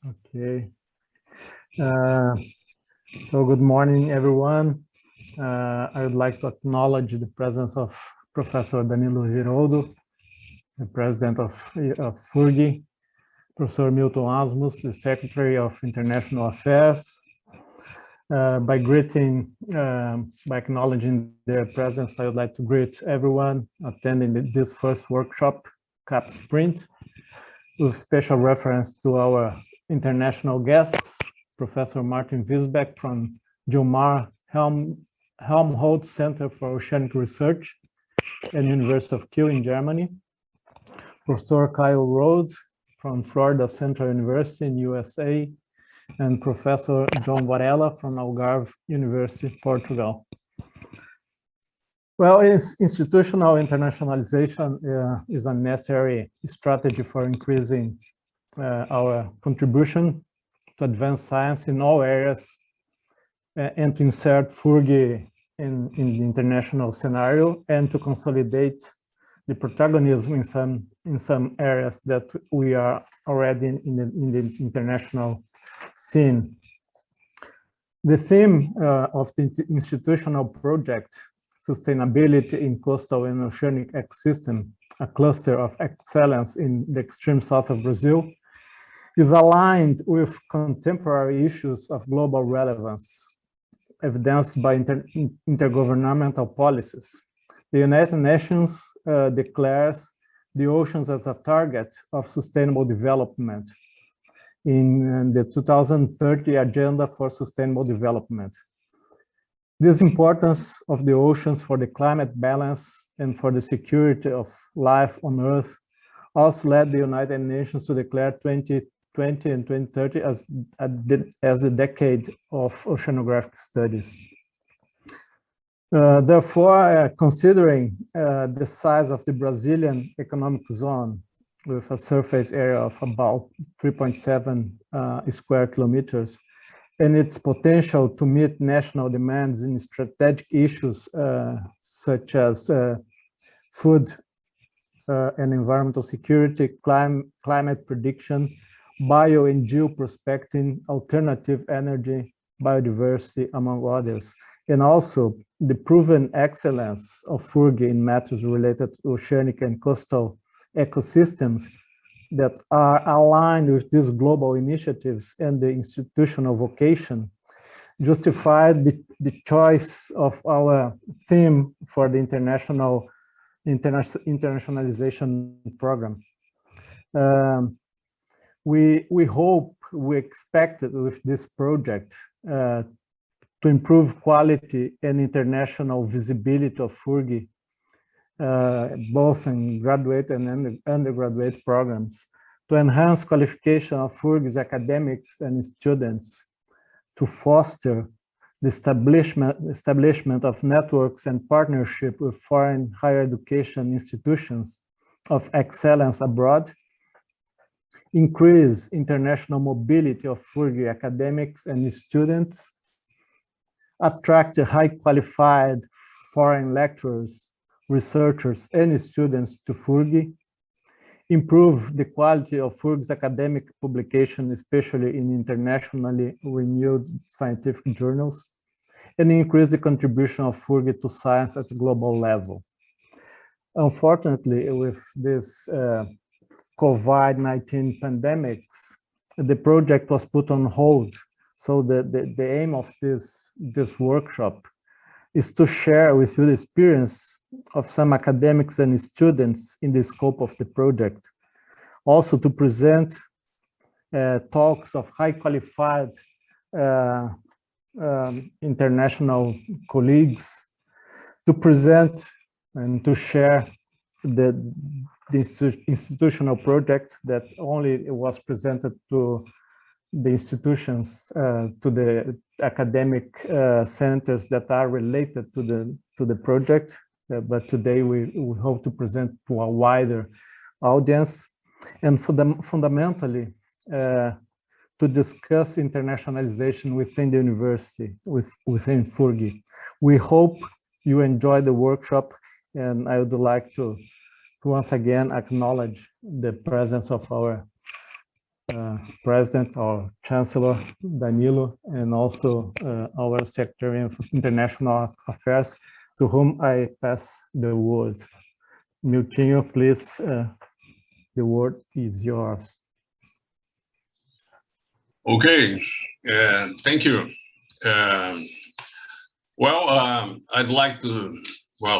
Okay. So good morning, everyone. I would like to acknowledge the presence of Professor Danilo Giroldo, the president of PrInt-FURG, Professor Milton Asmus, the Secretary of International Affairs. By acknowledging their presence, I would like to greet everyone attending this first workshop, CAPES Print, with special reference to our international guests, Professor Martin Wiesbeck from Gilmar Helmholtz Center for Oceanic Research at University of Kiel in Germany, Professor Kyle Rode from Florida Central University in USA, and Professor John Varela from Algarve University, Portugal. Well, institutional internationalization is a necessary strategy for increasing our contribution to advanced science in all areas and to insert PrInt-FURG in the international scenario and to consolidate the protagonism in some areas that we are already in the international scene. The theme of the institutional project, Sustainability in Coastal and Oceanic Ecosystem, a cluster of excellence in the extreme south of Brazil, is aligned with contemporary issues of global relevance, evidenced by intergovernmental policies. The United Nations declares the oceans as a target of sustainable development in the 2030 Agenda for Sustainable Development. This importance of the oceans for the climate balance and for the security of life on Earth also led the United Nations to declare 2020 and 2030 as the decade of oceanographic studies. Therefore, considering the size of the Brazilian economic zone with a surface area of about 3.7 square kilometers, and its potential to meet national demands in strategic issues such as food and environmental security, climate prediction, bio and geoprospecting, alternative energy, biodiversity, among others, and also the proven excellence of PrInt-FURG in matters related to oceanic and coastal ecosystems that are aligned with these global initiatives and the institutional vocation, justified the choice of our theme for the internationalization program. We expected with this project to improve quality and international visibility of PrInt-FURG, both in graduate and undergraduate programs, to enhance qualification of PrInt-FURG's academics and students, to foster the establishment of networks and partnership with foreign higher education institutions of excellence abroad, increase international mobility of PrInt-FURG academics and students, attract high qualified foreign lecturers, researchers, and students to PrInt-FURG, improve the quality of PrInt-FURG's academic publication, especially in internationally renowned scientific journals, and increase the contribution of PrInt-FURG to science at a global level. Unfortunately, with this COVID-19 pandemics, the project was put on hold. So the aim of this workshop is to share with you the experience of some academics and students in the scope of the project. Also to present talks of high qualified international colleagues, to present and to share the institutional project that only was presented to the institutions, to the academic centers that are related to the project. But today we hope to present to a wider audience, and fundamentally to discuss internationalization within the university, within PrInt-FURG. We hope you enjoy the workshop, and I would like to once again acknowledge the presence of our President, our Chancellor, Danilo, and also our Secretary of International Affairs, to whom I pass the word. Milton, please, the word is yours. Okay, thank you. I'd like to,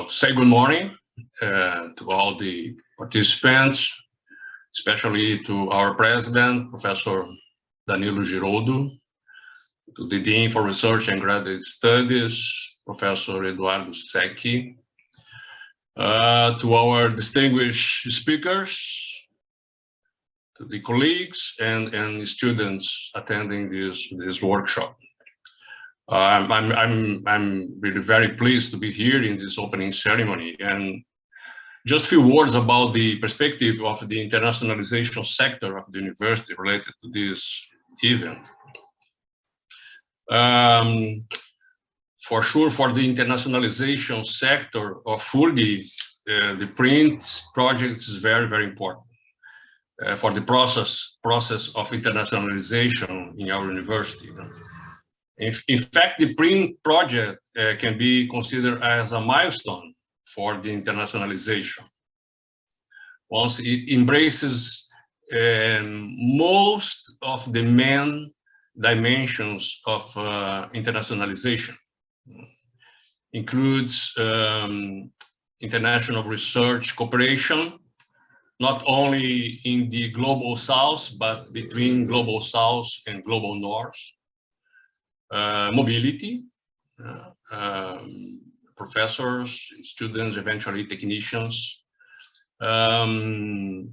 say good morning to all the participants, especially to our president, Professor Danilo Giroldo, to the Dean for Research and Graduate Studies, Professor Eduardo Secchi, to our distinguished speakers, to the colleagues and students attending this workshop. I'm really very pleased to be here in this opening ceremony, and just a few words about the perspective of the internationalization sector of the university related to this event. For sure, for the internationalization sector of PrInt-FURG, the PRINT project is very, very important for the process of internationalization in our university. In fact, the PRINT project can be considered as a milestone for the internationalization. Once it embraces most of the main dimensions of internationalization, includes international research cooperation, not only in the global south, but between global south and global north, mobility, professors, students, eventually technicians, the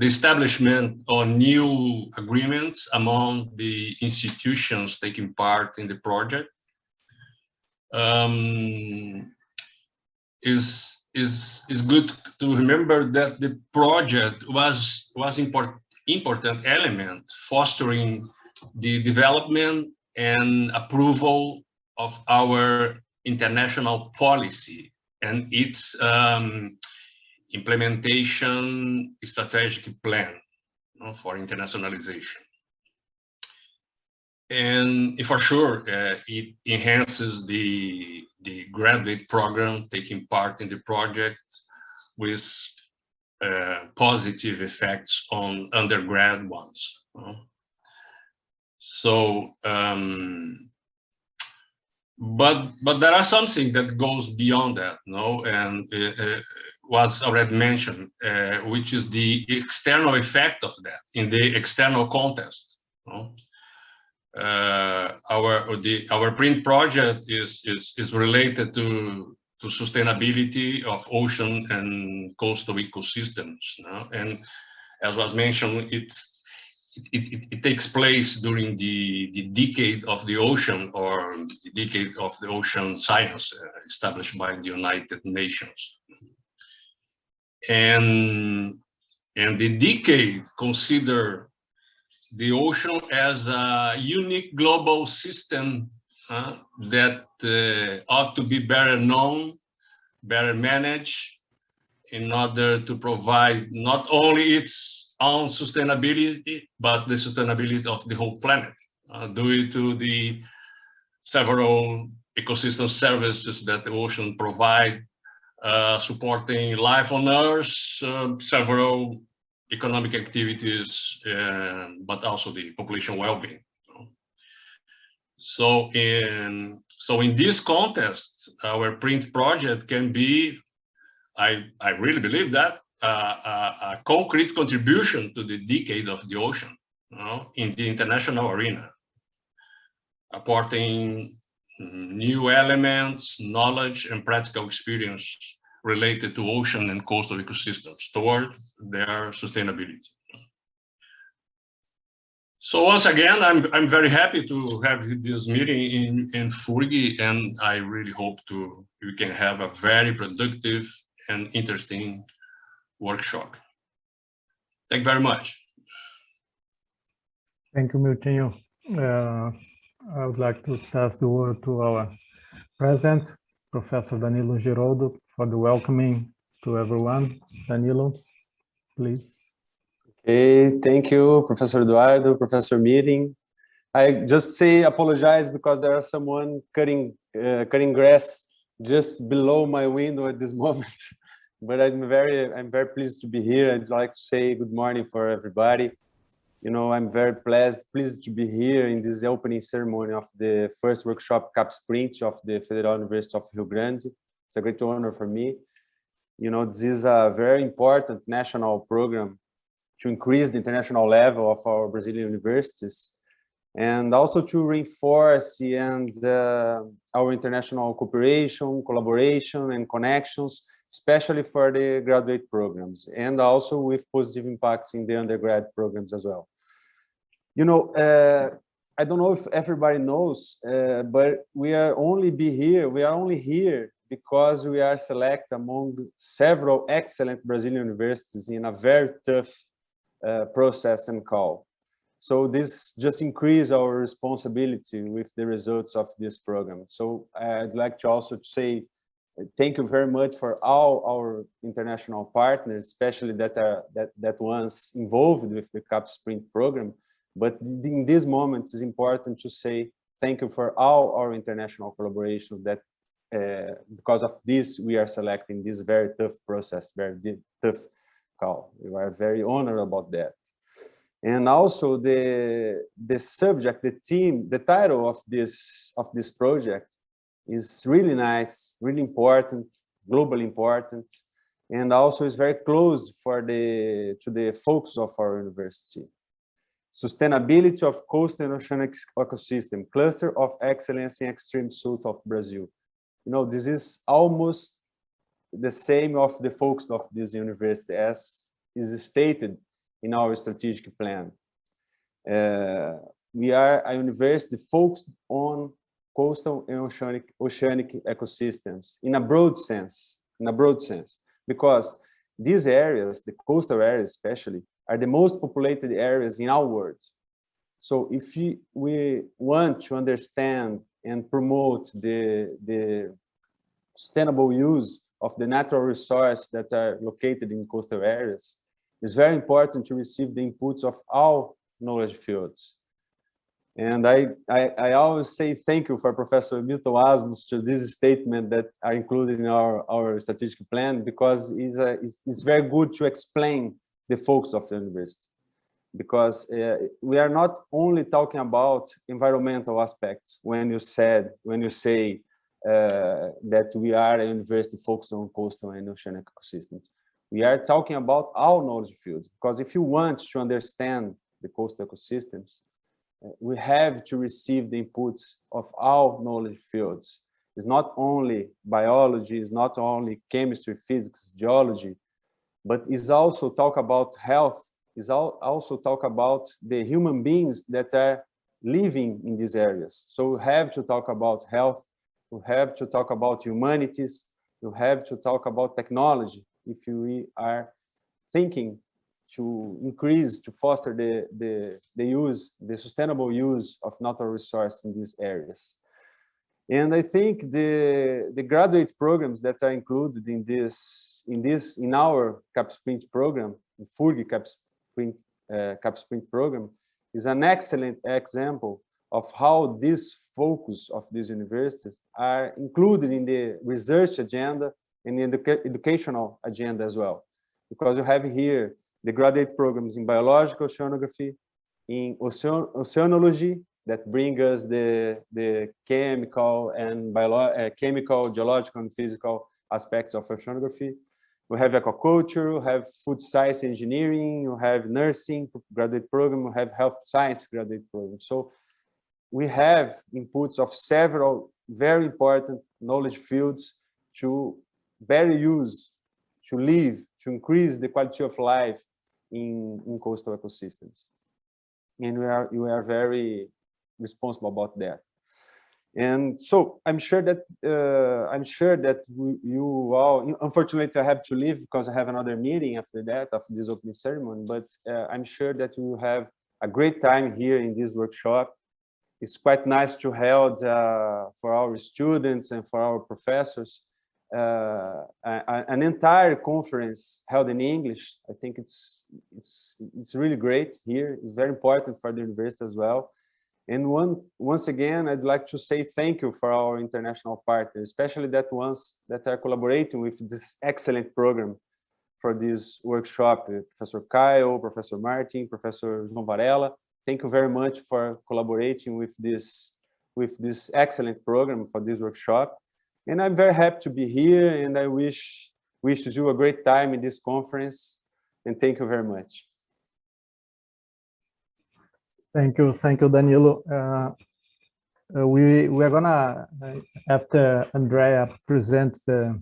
establishment of new agreements among the institutions taking part in the project, is good to remember that the project was important element fostering the development and approval of our international policy and its implementation strategic plan for internationalization. And for sure, it enhances the graduate program taking part in the project with positive effects on undergrad ones. So, but there are something that goes beyond that, and was already mentioned, which is the external effect of that in the external context. Our PRINT project is related to sustainability of ocean and coastal ecosystems, and as was mentioned, it takes place during the decade of the ocean, or the decade of the ocean science established by the United Nations. And the decade consider the ocean as a unique global system that ought to be better known, better managed, in order to provide not only its own sustainability, but the sustainability of the whole planet, due to the several ecosystem services that the ocean provide, supporting life on Earth, several economic activities, but also the population well-being. So in this context, our PRINT project can be, I really believe that, a concrete contribution to the decade of the ocean, in the international arena, apporting new elements, knowledge, and practical experience related to ocean and coastal ecosystems toward their sustainability. So once again, I'm very happy to have this meeting in PrInt-FURG, and I really hope we can have a very productive and interesting workshop. Thank you very much. Thank you, Milton. I would like to pass the word to our president, Professor Danilo Giroldo, for the welcoming to everyone. Danilo, please. Okay, thank you, Professor Eduardo, Professor Meeting. I just say apologize because there are someone cutting grass just below my window at this moment. But I'm very pleased to be here. I'd like to say good morning for everybody. You know, I'm very pleased to be here in this opening ceremony of the first workshop CAPES PrInt of the Federal University of Rio Grande. It's a great honor for me. You know, this is a very important national program to increase the international level of our Brazilian universities, and also to reinforce our international cooperation, collaboration, and connections, especially for the graduate programs, and also with positive impacts in the undergrad programs as well. You know, I don't know if everybody knows, but we are only here because we are selected among several excellent Brazilian universities in a very tough process and call. So this just increases our responsibility with the results of this program. So I'd like to also say thank you very much for all our international partners, especially that ones involved with the CAPES PrInt program. But in this moment, it's important to say thank you for all our international collaboration that because of this, we are selecting this very tough process, very tough call. We are very honored about that. And also the subject, the theme, the title of this project is really nice, really important, globally important, and also is very close to the focus of our university. Sustainability of coastal and oceanic ecosystem, cluster of excellence in extreme south of Brazil. You know, this is almost the same of the focus of this university as is stated in our strategic plan. We are a university focused on coastal and oceanic ecosystems in a broad sense, because these areas, the coastal areas especially, are the most populated areas in our world. So if we want to understand and promote the sustainable use of the natural resources that are located in coastal areas, it's very important to receive the inputs of all knowledge fields. And I always say thank you for Professor Milton Asmus to this statement that are included in our strategic plan, because it's very good to explain the focus of the university. Because we are not only talking about environmental aspects when you say that we are a university focused on coastal and oceanic ecosystems. We are talking about all knowledge fields, because if you want to understand the coastal ecosystems, we have to receive the inputs of all knowledge fields. It's not only biology, it's not only chemistry, physics, geology, but it's also talk about health, it's also talk about the human beings that are living in these areas. So we have to talk about health, we have to talk about humanities, you have to talk about technology if we are thinking to increase, to foster the sustainable use of natural resources in these areas. And I think the graduate programs that are included in our CAPES PrInt program, the PrInt-FURG CAPES PrInt program, is an excellent example of how this focus of these universities are included in the research agenda and in the educational agenda as well. Because you have here the graduate programs in biological oceanography, in oceanology, that bring us the chemical and chemical, geological, and physical aspects of oceanography. We have aquaculture, we have food science engineering, you have nursing graduate program, we have health science graduate program. So we have inputs of several very important knowledge fields to better use, to live, to increase the quality of life in coastal ecosystems. And we are very responsible about that. And so I'm sure that you all, unfortunately I have to leave because I have another meeting after that, after this opening ceremony, but I'm sure that you will have a great time here in this workshop. It's quite nice to hold for our students and for our professors an entire conference held in English. I think it's really great here. It's very important for the university as well. And once again, I'd like to say thank you for our international partners, especially that ones that are collaborating with this excellent program for this workshop. Professor Caio, Professor Martin, Professor João Varela. Thank you very much for collaborating with this excellent program for this workshop. And I'm very happy to be here, and I wishes you a great time in this conference. And thank you very much. Thank you, Danilo. We're gonna, after Andrea presents the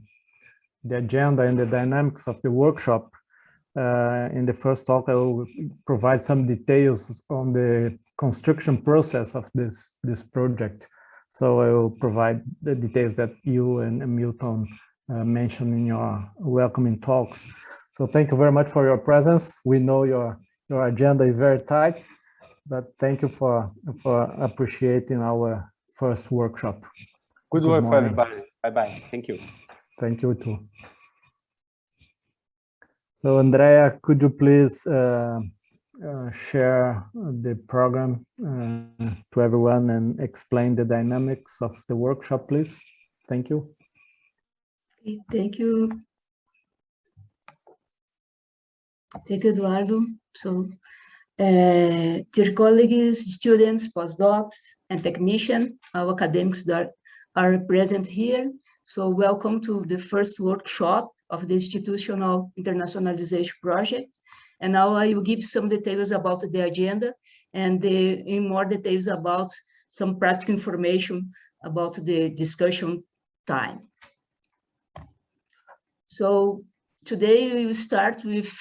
agenda and the dynamics of the workshop, in the first talk, I will provide some details on the construction process of this project. So I will provide the details that you and Milton mentioned in your welcoming talks. So thank you very much for your presence. We know your agenda is very tight, but thank you for appreciating our first workshop. Good work for everybody. Bye-bye. Thank you. Thank you too. So Andrea, could you please share the program to everyone and explain the dynamics of the workshop, please? Thank you. Okay, thank you. Thank you, Eduardo. So, dear colleagues, students, postdocs, and technicians, our academics that are present here. So welcome to the first workshop of the Institutional Internationalization Project. And now I will give some details about the agenda and in more details about some practical information about the discussion time. So today we will start with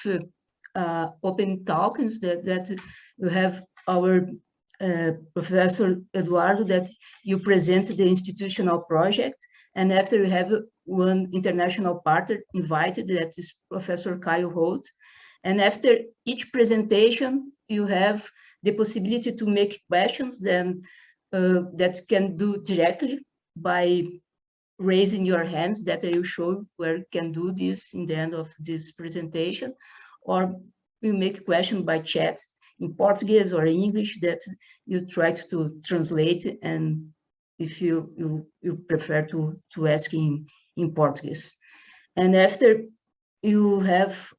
open talks that you have our Professor Eduardo that you present the institutional project, and after you have one international partner invited, that is Professor Caio Holt. And after each presentation, you have the possibility to make questions then that can do directly by raising your hands, that I will show where you can do this in the end of this presentation, or you make question by chat in Portuguese or English that you try to translate, and if you prefer to ask in Portuguese. And after you have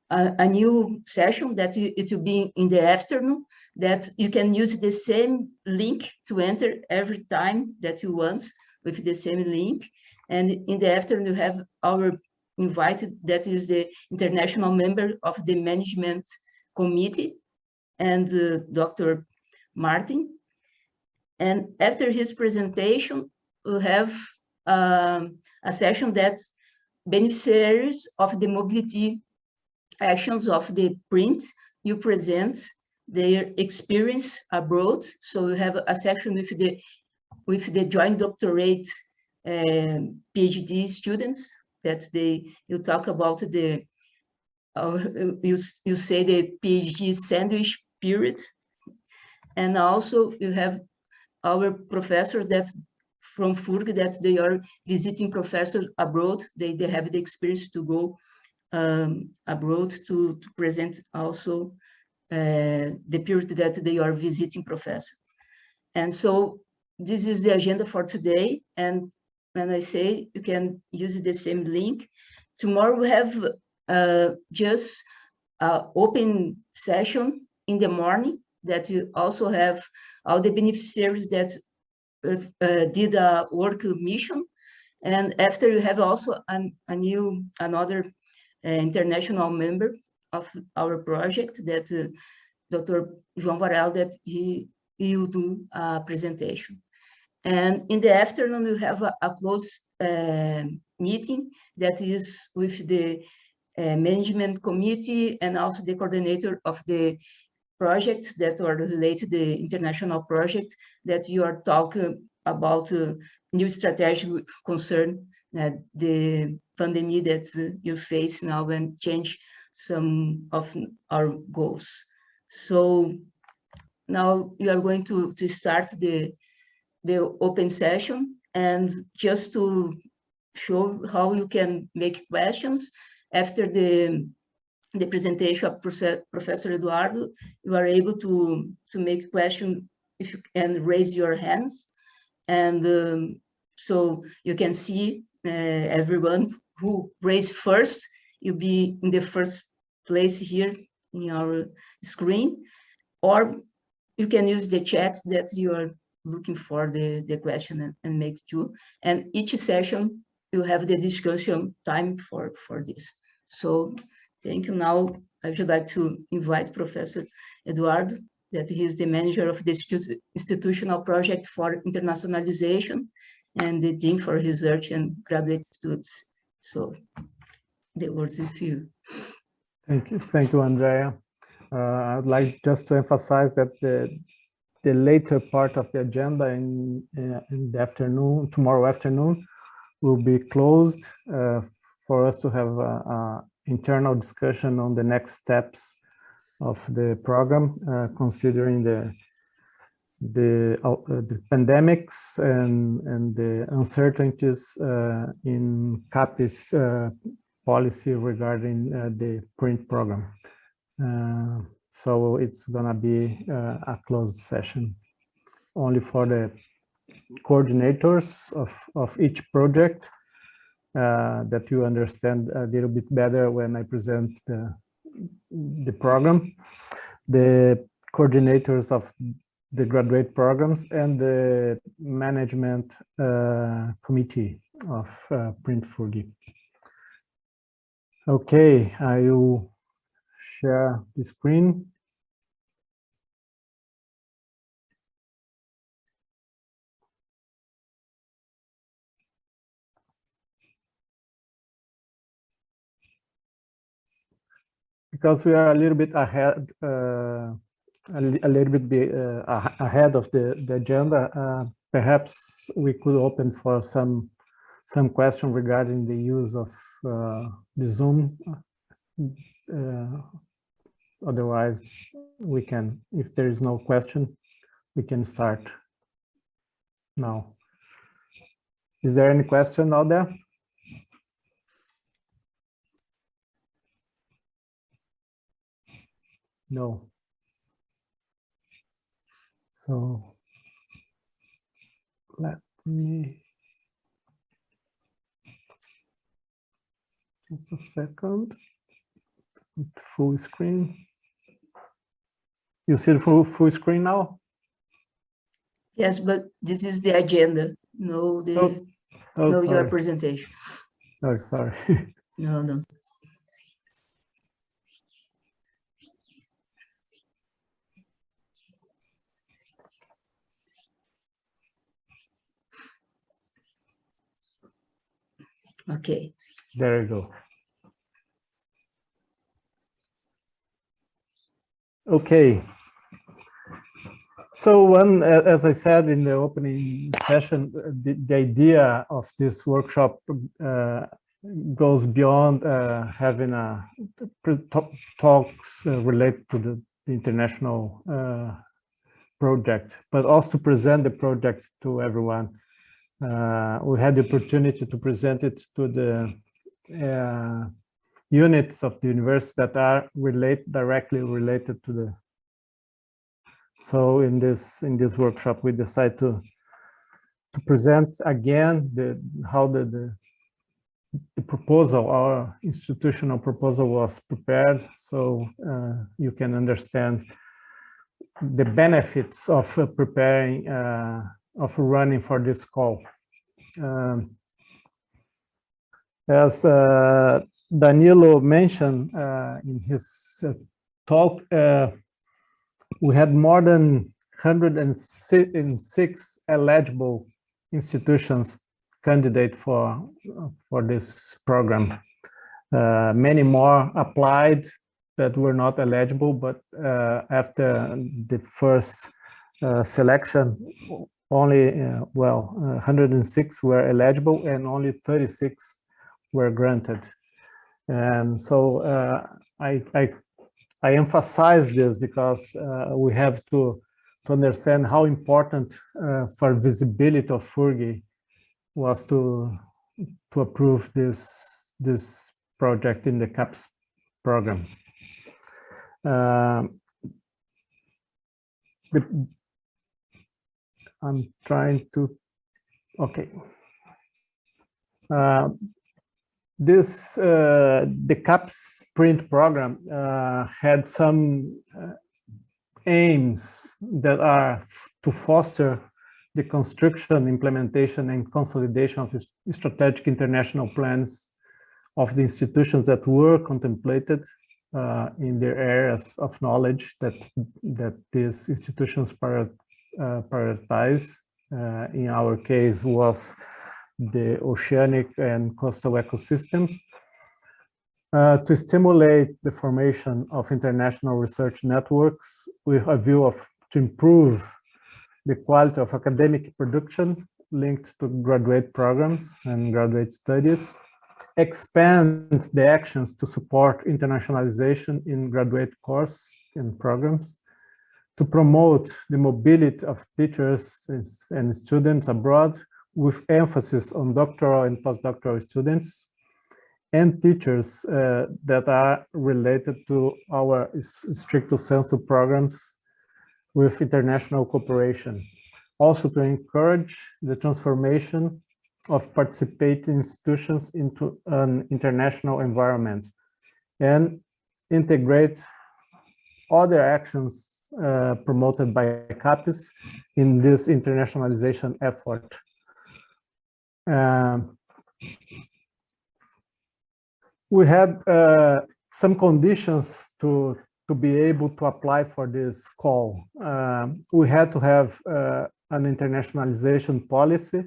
a new session that it will be in the afternoon, that you can use the same link to enter every time that you want with the same link. And in the afternoon, you have our invited, that is the international member of the management committee, and Dr. Martin. And after his presentation, we'll have a session that beneficiaries of the mobility actions of the PrInt you present their experience abroad. So we have a section with the joint doctorate PhD students that you talk about you say the PhD sandwich period. And also you have our professors that from PrInt-FURG that they are visiting professors abroad. They have the experience to go abroad to present also the period that they are visiting professor. And so this is the agenda for today. And when I say you can use the same link, tomorrow we have just an open session in the morning that you also have all the beneficiaries that did a work mission. And after you have also another international member of our project that Dr. João Varela, that he will do a presentation. And in the afternoon, we have a close meeting that is with the management committee and also the coordinator of the project that are related to the international project that you are talking about new strategic concern the pandemic that you face now and change some of our goals. So now you are going to start the open session, and just to show how you can make questions after the presentation of Professor Eduardo. You are able to make questions if you can raise your hands, and so you can see everyone who raised first. You'll be in the first place here in our screen, or you can use the chat that you are looking for the question and make too. And each session you have the discussion time for this. So thank you. Now I would like to invite Professor Eduardo, that he is the manager of the institutional project for internationalization and the dean for research and graduate students. So the words is for you. Thank you, Andrea. I would like just to emphasize that the later part of the agenda in the afternoon, tomorrow afternoon, will be closed for us to have an internal discussion on the next steps of the program, considering the pandemics and the uncertainties in CAPES policy regarding the PrInt program. So it's gonna be a closed session only for the coordinators of each project, that you understand a little bit better when I present the program, the coordinators of the graduate programs, and the management committee of PrInt-FURG. Okay, I will share the screen. Because we are a little bit ahead, ahead of the agenda, perhaps we could open for some question regarding the use of the Zoom. Otherwise, we can, if there is no question, we can start now. Is there any question out there? No. So let me just a second. Full screen. You see the full screen now? Yes, but this is the agenda, no your presentation. Oh, sorry. No. Okay. There you go. Okay. So as I said in the opening session, the idea of this workshop goes beyond having talks related to the international project, but also to present the project to everyone. We had the opportunity to present it to the units of the university that are directly related to the. So in this workshop, we decided to present again how the proposal, our institutional proposal, was prepared, so you can understand the benefits of preparing, of running for this call. As Danilo mentioned in his talk, we had more than 106 eligible institutions candidate for this program. Many more applied that were not eligible, but after the first selection, only 106 were eligible and only 36 were granted. And so I emphasize this because we have to understand how important for visibility of FURG was to to approve this project in the CAPES program. I'm trying to, okay. The CAPES PrInt program had some aims that are to foster the construction, implementation, and consolidation of strategic international plans of the institutions that were contemplated in their areas of knowledge that these institutions prioritize. In our case, was the oceanic and coastal ecosystems, to stimulate the formation of international research networks with a view to improve the quality of academic production linked to graduate programs and graduate studies, expand the actions to support internationalization in graduate course and programs, to promote the mobility of teachers and students abroad with emphasis on doctoral and postdoctoral students, and teachers that are related to our stricto sensu programs with international cooperation. Also to encourage the transformation of participating institutions into an international environment and integrate other actions promoted by CAPES in this internationalization effort. We had some conditions to be able to apply for this call. We had to have an internationalization policy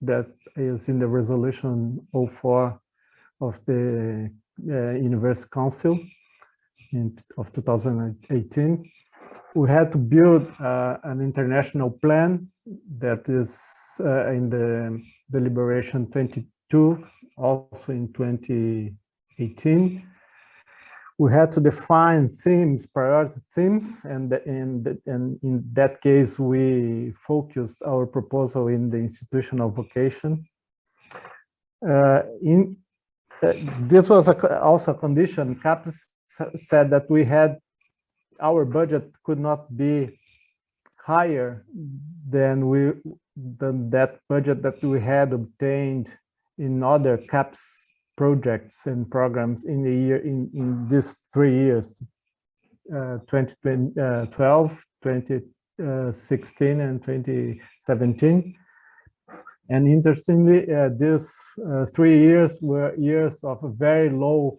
that is in the resolution 04 of the University Council of 2018. We had to build an international plan that is in the deliberation 22, also in 2018. We had to define themes, priority themes, and in that case, we focused our proposal in the institutional vocation. This was also a condition. CAPES said that our budget could not be higher than that budget that we had obtained in other CAPES projects and programs in these 3 years, 2012, 2016, and 2017. And interestingly, these 3 years were years of very low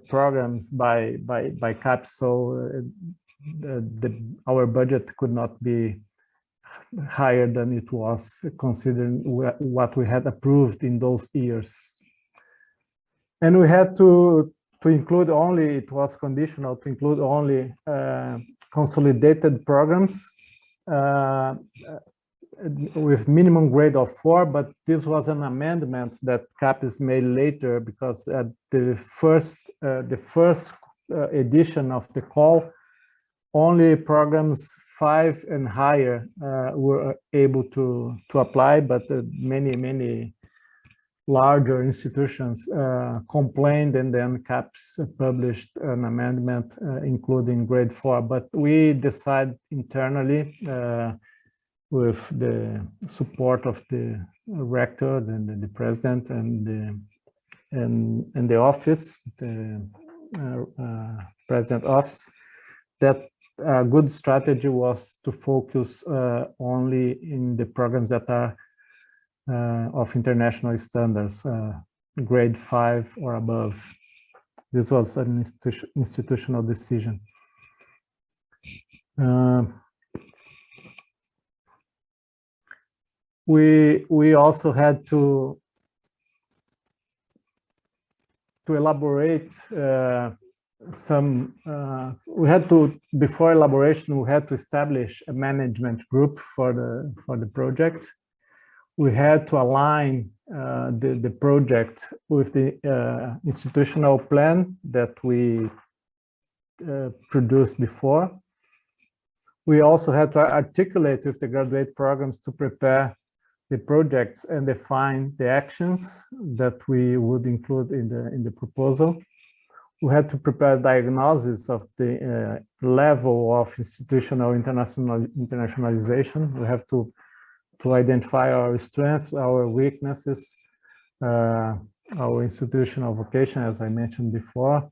programs by CAPES, so our budget could not be higher than it was, considering what we had approved in those years. And we had to include only, it was conditional to include only consolidated programs with minimum grade of 4, but this was an amendment that CAPES made later, because at the first edition of the call, only programs 5 and higher were able to apply, but many larger institutions complained, and then CAPES published an amendment including grade 4. But we decided internally with the support of the rector and the president and the office, the president office, that a good strategy was to focus only in the programs that are of international standards, grade 5 or above. This was an institutional decision. We also had to elaborate before elaboration, we had to establish a management group for the project. We had to align the project with the institutional plan that we produced before. We also had to articulate with the graduate programs to prepare the projects and define the actions that we would include in the proposal. We had to prepare diagnosis of the level of institutional internationalization. We have to identify our strengths, our weaknesses, our institutional vocation, as I mentioned before,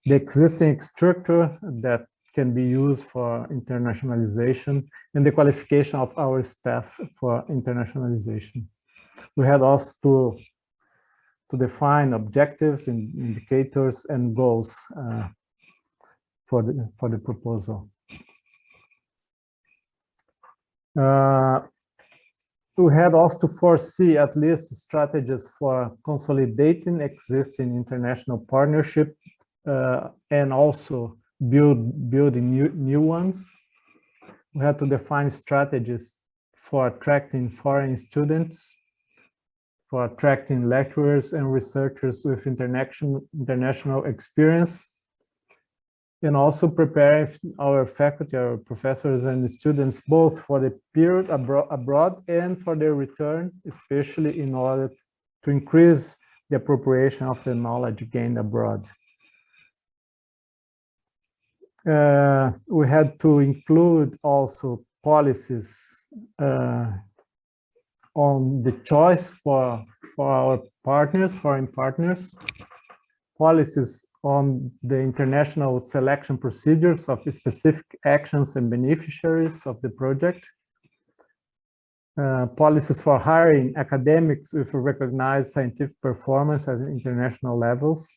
the existing structure that can be used for internationalization, and the qualification of our staff for internationalization. We had also to define objectives, indicators, and goals for the proposal. We had also to foresee at least strategies for consolidating existing international partnership and also building new ones. We had to define strategies for attracting foreign students, for attracting lecturers and researchers with international experience, and also prepare our faculty, our professors and students, both for the period abroad and for their return, especially in order to increase the appropriation of the knowledge gained abroad. We had to include also policies on the choice for our partners, foreign partners, policies on the international selection procedures of specific actions and beneficiaries of the project, policies for hiring academics with recognized scientific performance at international levels,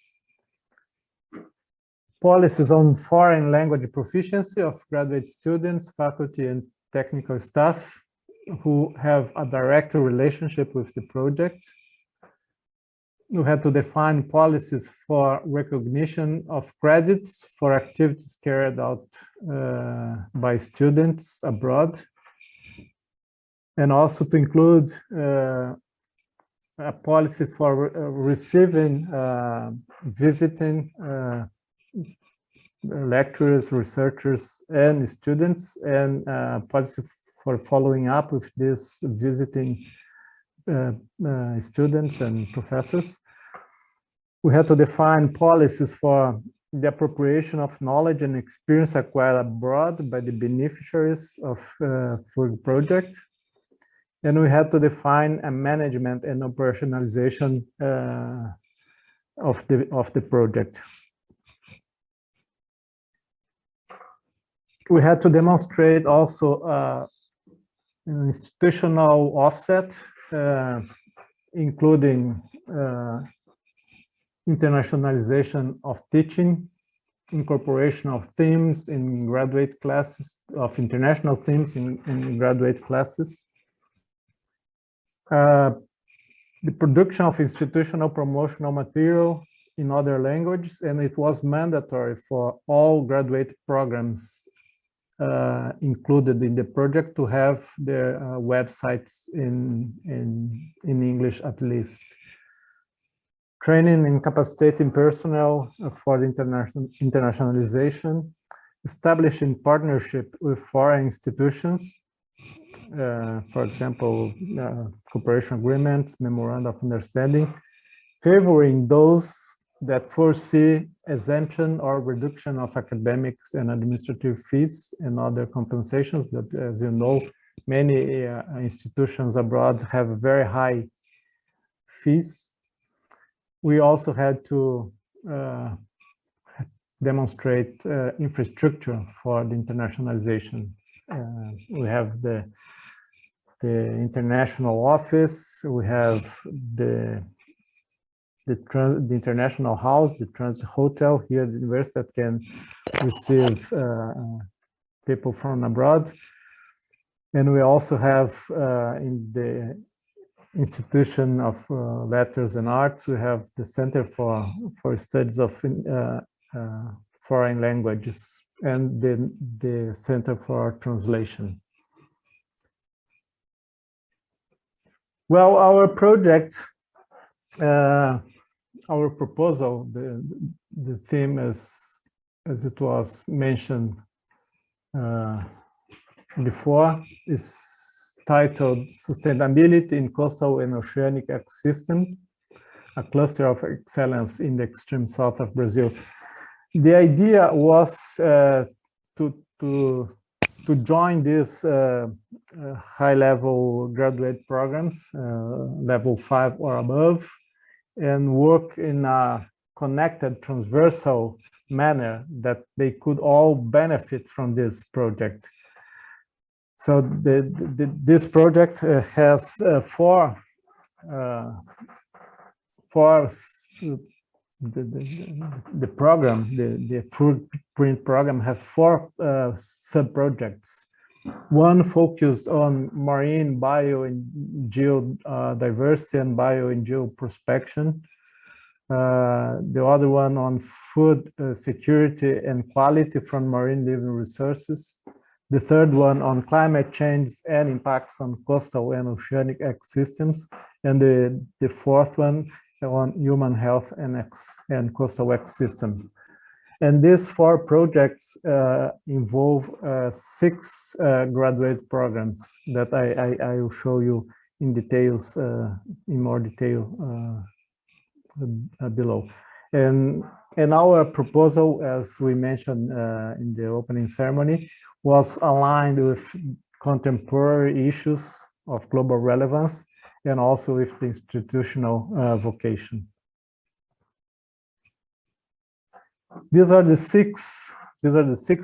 policies on foreign language proficiency of graduate students, faculty, and technical staff who have a direct relationship with the project. We had to define policies for recognition of credits for activities carried out by students abroad, and also to include a policy for receiving, visiting lecturers, researchers, and students, and policy for following up with this visiting students and professors. We had to define policies for the appropriation of knowledge and experience acquired abroad by the beneficiaries of FURG project. And we had to define a management and operationalization of the project. We had to demonstrate also an institutional offset, including internationalization of teaching, incorporation of themes in graduate classes, of international themes in graduate classes, the production of institutional promotional material in other languages, and it was mandatory for all graduate programs included in the project to have their websites in English at least. Training and capacitating personnel for the internationalization, establishing partnership with foreign institutions, for example, cooperation agreements, memoranda of understanding, favoring those that foresee exemption or reduction of academics and administrative fees and other compensations that, as you know, many institutions abroad have very high fees. We also had to demonstrate infrastructure for the internationalization. We have the international office, we have the international house, the transit hotel here at the university that can receive people from abroad. And we also have in the Institution of Letters and Arts, we have the Center for Studies of Foreign Languages and the Center for Translation. Well, our project, our proposal, the theme as it was mentioned before, is titled Sustainability in Coastal and Oceanic Ecosystem, a cluster of excellence in the extreme south of Brazil. The idea was to join these high-level graduate programs, level 5 or above, and work in a connected, transversal manner that they could all benefit from this project. So this project has four the program, the PrInt program has four sub-projects. One focused on marine bio and geodiversity and bio and geoprospection. The other one on food security and quality from marine living resources. The third one on climate change and impacts on coastal and oceanic ecosystems. And the fourth one on human health and coastal ecosystem. And these four projects involve 6 graduate programs that I will show you in details, in more detail below. And our proposal, as we mentioned in the opening ceremony, was aligned with contemporary issues of global relevance and also with the institutional vocation. These are the six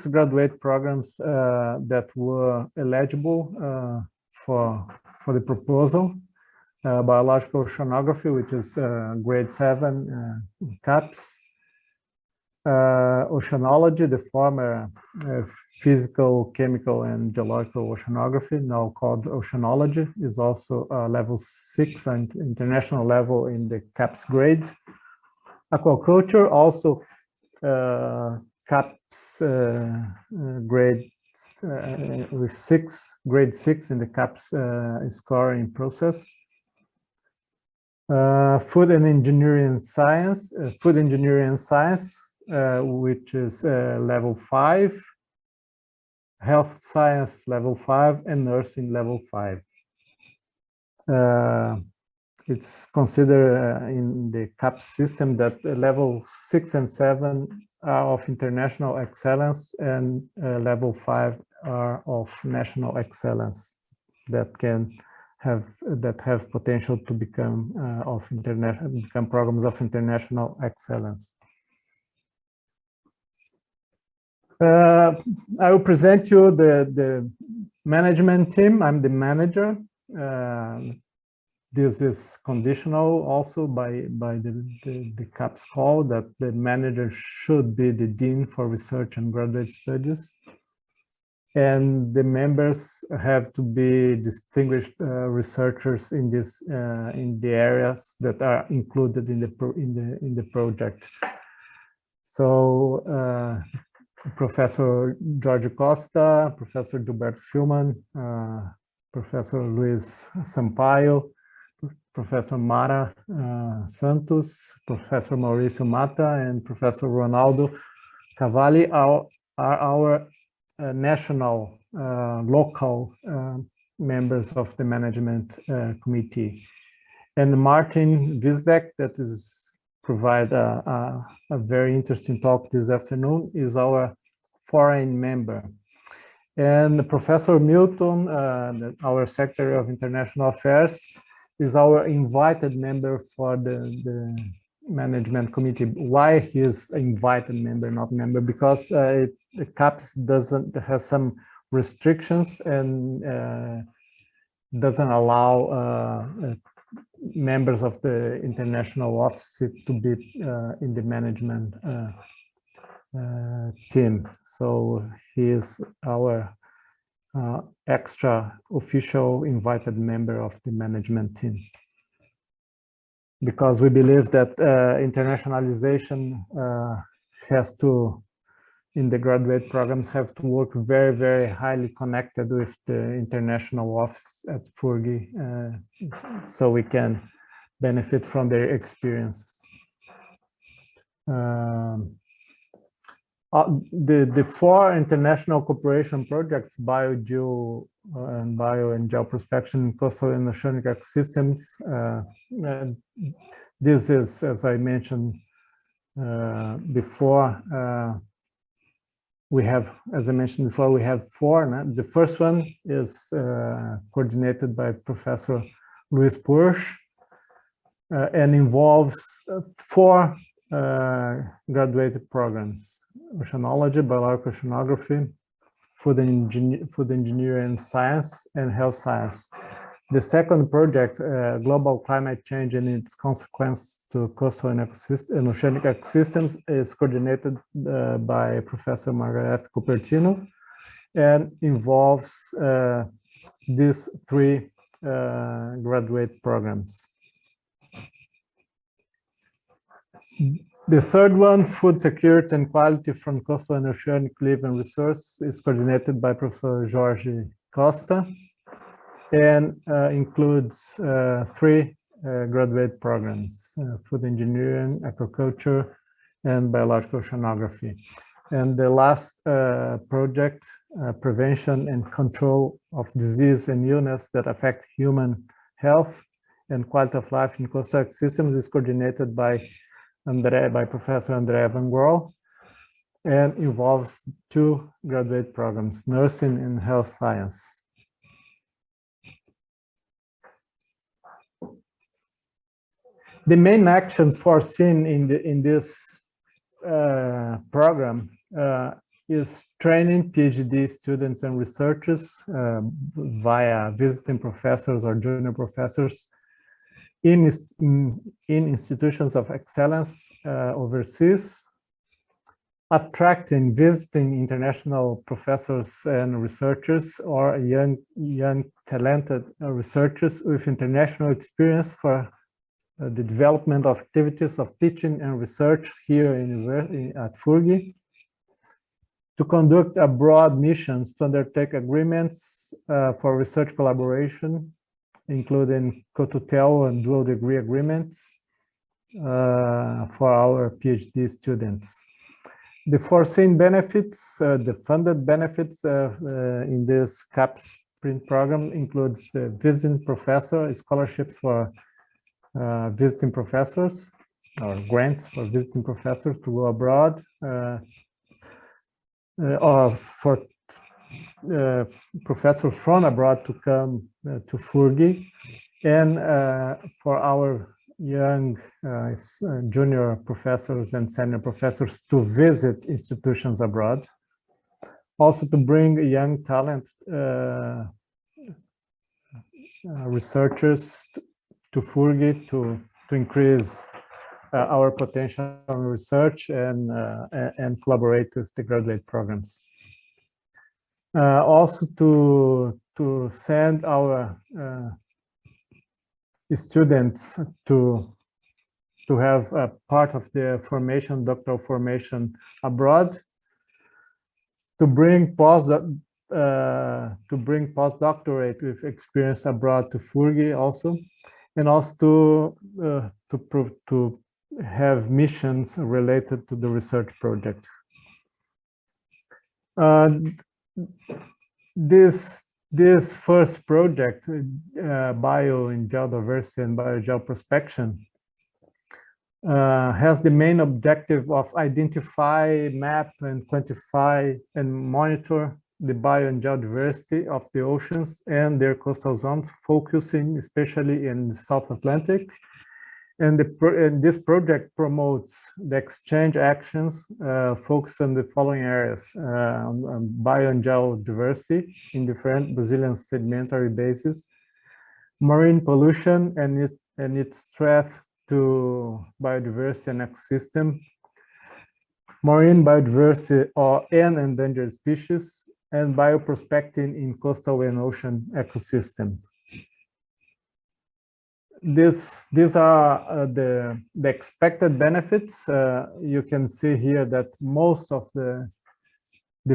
graduate programs that were eligible for the proposal. Biological oceanography, which is grade 7 CAPES. Oceanology, the former physical, chemical, and geological oceanography, now called oceanology, is also level 6 and international level in the CAPES grade. Aquaculture, also CAPES grade with grade 6 in the CAPES scoring process. Food and engineering science, which is level 5, health science level 5, and nursing level 5. It's considered in the CAPES system that level 6 and 7 are of international excellence, and level 5 are of national excellence that have potential to become programs of international excellence. I will present you the management team. I'm the manager. This is conditional also by the CAPES call that the manager should be the Dean for Research and Graduate Studies. And the members have to be distinguished researchers in the areas that are included in the project. So Professor Jorge Costa, Professor Gilberto Filman, Professor Luis Sampaio, Professor Mara Santos, Professor Mauricio Mata, and Professor Ronaldo Cavalli are our national, local members of the management committee. And Martin Wiesbeck, that is provide a very interesting talk this afternoon, is our foreign member. And Professor Milton, our Secretary of International Affairs, is our invited member for the management committee. Why he is invited member, not member? Because the CAPES has some restrictions and doesn't allow members of the international office to be in the management team. So he is our extra official invited member of the management team, because we believe that internationalization has to, in the graduate programs, have to work very, very highly connected with the international office at PrInt-FURG, so we can benefit from their experiences. The 4 international cooperation projects, BioGeo and bio and geoprospection in coastal and oceanic ecosystems. And this is, as I mentioned before, we have, as I mentioned before, we have four. The first one is coordinated by Professor PrInt-FURG and involves four graduate programs: oceanology, biological oceanography, food engineering science, and health science. The second project, global climate change and its consequence to coastal and oceanic ecosystems, is coordinated by Professor Margareth Cupertino and involves these three graduate programs. The third one, food security and quality from coastal and oceanic living resource, is coordinated by Professor Jorge Costa and includes three graduate programs: food engineering, aquaculture, and biological oceanography. And the last project, prevention and control of disease and illness that affect human health and quality of life in coastal ecosystems, is coordinated by Professor André Van Groel and involves two graduate programs, nursing and health science. The main actions foreseen in this program is training PhD students and researchers via visiting professors or junior professors in institutions of excellence overseas, attracting, visiting international professors and researchers or young talented researchers with international experience for the development of activities of teaching and research here at PrInt-FURG, to conduct abroad missions to undertake agreements for research collaboration, including co-tutel and dual degree agreements for our PhD students. The foreseen benefits, the funded benefits in this CAPES PrInt program includes the visiting professor scholarships for visiting professors, or grants for visiting professors to go abroad, or for professors from abroad to come to PrInt-FURG, and for our young junior professors and senior professors to visit institutions abroad. Also to bring young talent researchers to PrInt-FURG to increase our potential research and collaborate with the graduate programs. Also to send our students to have a part of their formation, doctoral formation abroad, to bring postdoctorate with experience abroad to PrInt-FURG also, and also to have missions related to the research project. This first project, bio and geodiversity and biogeoprospection, has the main objective of identify, map, and quantify and monitor the bio and geodiversity of the oceans and their coastal zones, focusing especially in the South Atlantic. And this project promotes the exchange actions focused on the following areas: on bio and geodiversity in different Brazilian sedimentary basins, marine pollution and its threat to biodiversity and ecosystem, marine biodiversity and endangered species, and bioprospecting in coastal and ocean ecosystems. These are the expected benefits. You can see here that most of the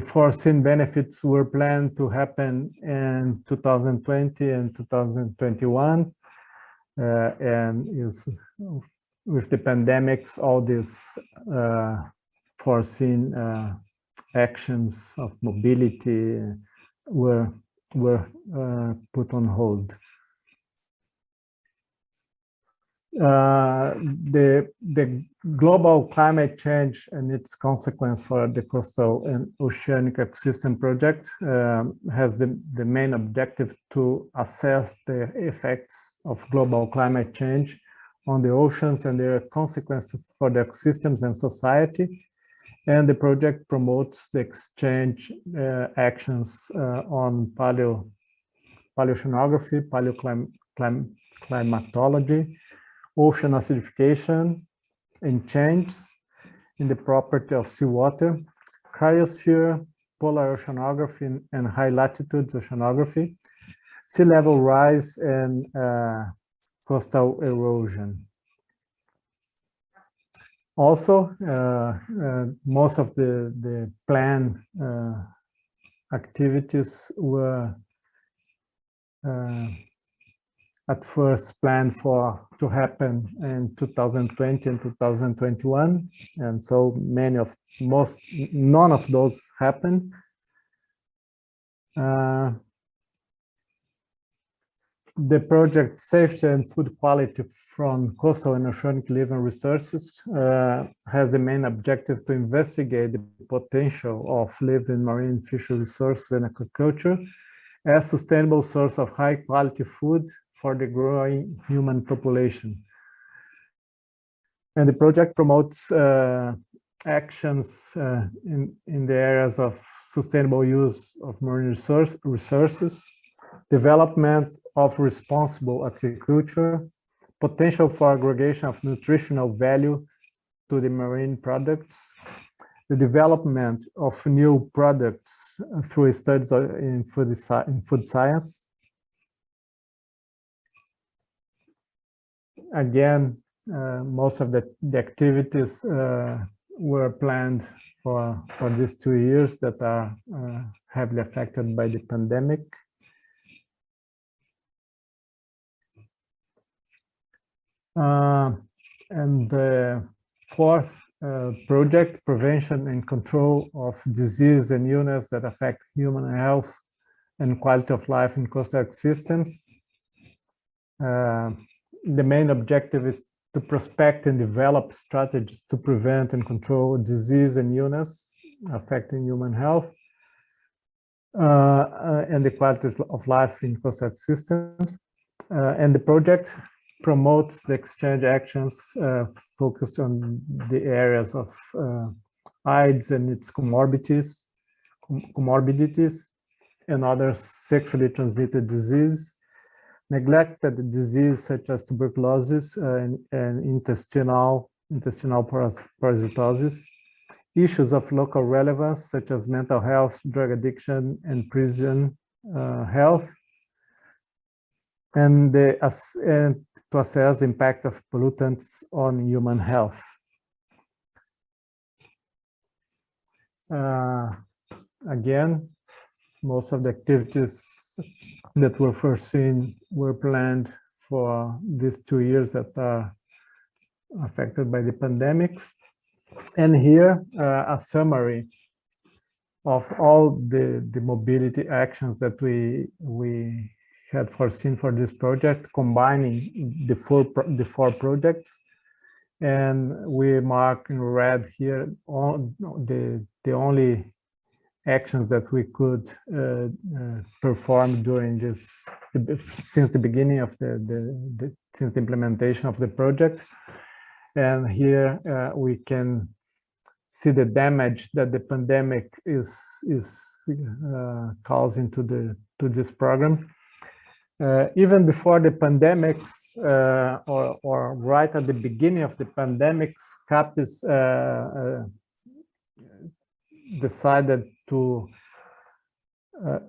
foreseen benefits were planned to happen in 2020 and 2021, and with the pandemics, all these foreseen actions of mobility were were put on hold. The global climate change and its consequence for the coastal and oceanic ecosystem project has the main objective to assess the effects of global climate change on the oceans and their consequences for the ecosystems and society. And the project promotes the exchange actions on paleoceanography, paleoclimatology, ocean acidification and changes in the property of seawater, cryosphere, polar oceanography and high latitude oceanography, sea level rise and coastal erosion. Also, most of the planned activities were at first planned to happen in 2020 and 2021, and so none of those happened. The project Safety and Food Quality from Coastal and Oceanic Living Resources has the main objective to investigate the potential of living marine fishery resources and aquaculture as sustainable source of high quality food for the growing human population. And the project promotes actions in the areas of sustainable use of marine resources, development of responsible agriculture, potential for aggregation of nutritional value to the marine products, the development of new products through studies in food science. Again, most of the activities were planned for these 2 years that are heavily affected by the pandemic. And the fourth project, prevention and control of disease and illness that affect human health and quality of life in coastal ecosystems. The main objective is to prospect and develop strategies to prevent and control disease and illness affecting human health and the quality of life in coastal ecosystems. And the project promotes the exchange actions focused on the areas of AIDS and its comorbidities and other sexually transmitted disease, neglected disease such as tuberculosis and intestinal parasitosis, issues of local relevance such as mental health, drug addiction, and prison health, and to assess the impact of pollutants on human health. Again, most of the activities that were foreseen were planned for these 2 years that are affected by the pandemics. And here, a summary of all the mobility actions that we had foreseen for this project, combining the four projects. And we mark in red here all the only actions that we could perform during this, since the beginning of since the implementation of the project. And here we can see the damage that the pandemic is causing to this program. Even before the pandemics, or right at the beginning of the pandemics, CAPES decided to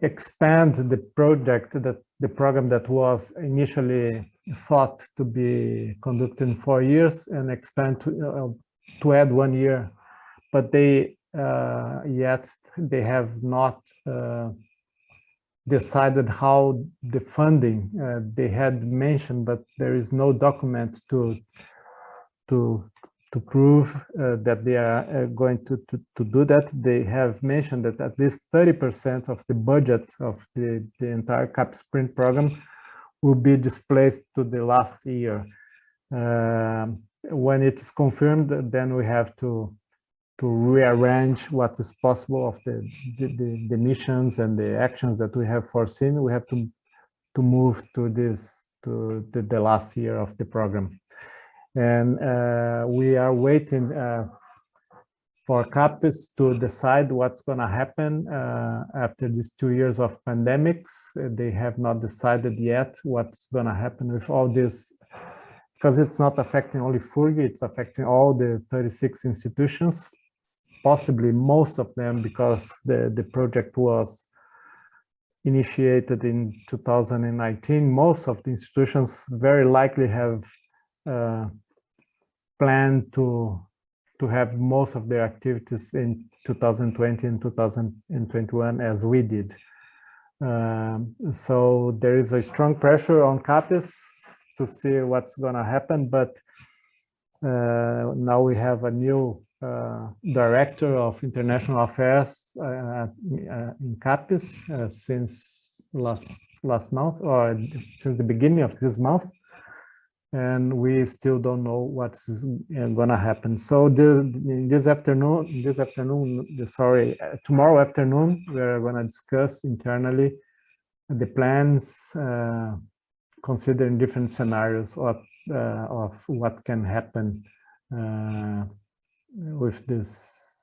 expand the project, the program that was initially thought to be conducted in 4 years, and expand to add 1 year. But they have not decided how the funding they had mentioned, but there is no document to prove that they are going to do that. They have mentioned that at least 30% of the budget of the entire CAPES PrInt program will be displaced to the last year. When it is confirmed, then we have to rearrange what is possible of the missions and the actions that we have foreseen. We have to move to the last year of the program. And we are waiting for CAPES to decide what's going to happen after these 2 years of pandemics. They have not decided yet what's going to happen with all this, because it's not affecting only PrInt-FURG, it's affecting all the 36 institutions, possibly most of them, because the project was initiated in 2019. Most of the institutions very likely have planned to have most of their activities in 2020 and 2021, as we did. So there is a strong pressure on CAPES to see what's going to happen, but now we have a new director of international affairs in CAPES since last month, or since the beginning of this month, and we still don't know what's going to happen. So tomorrow afternoon, we're going to discuss internally the plans, considering different scenarios of what can happen with this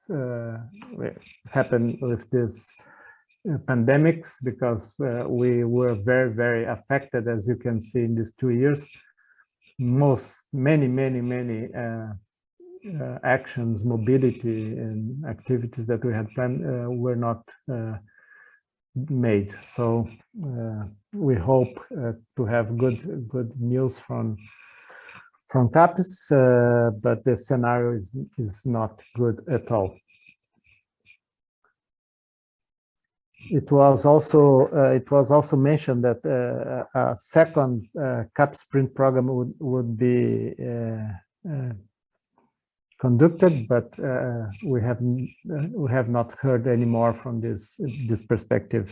pandemics, because we were very affected, as you can see, in these 2 years. Many actions, mobility and activities that we had planned were not made. So we hope to have good news from CAPES, but the scenario is not good at all. It was also mentioned that a second CAPES PrInt program would be conducted, but we have not heard any more from this perspective.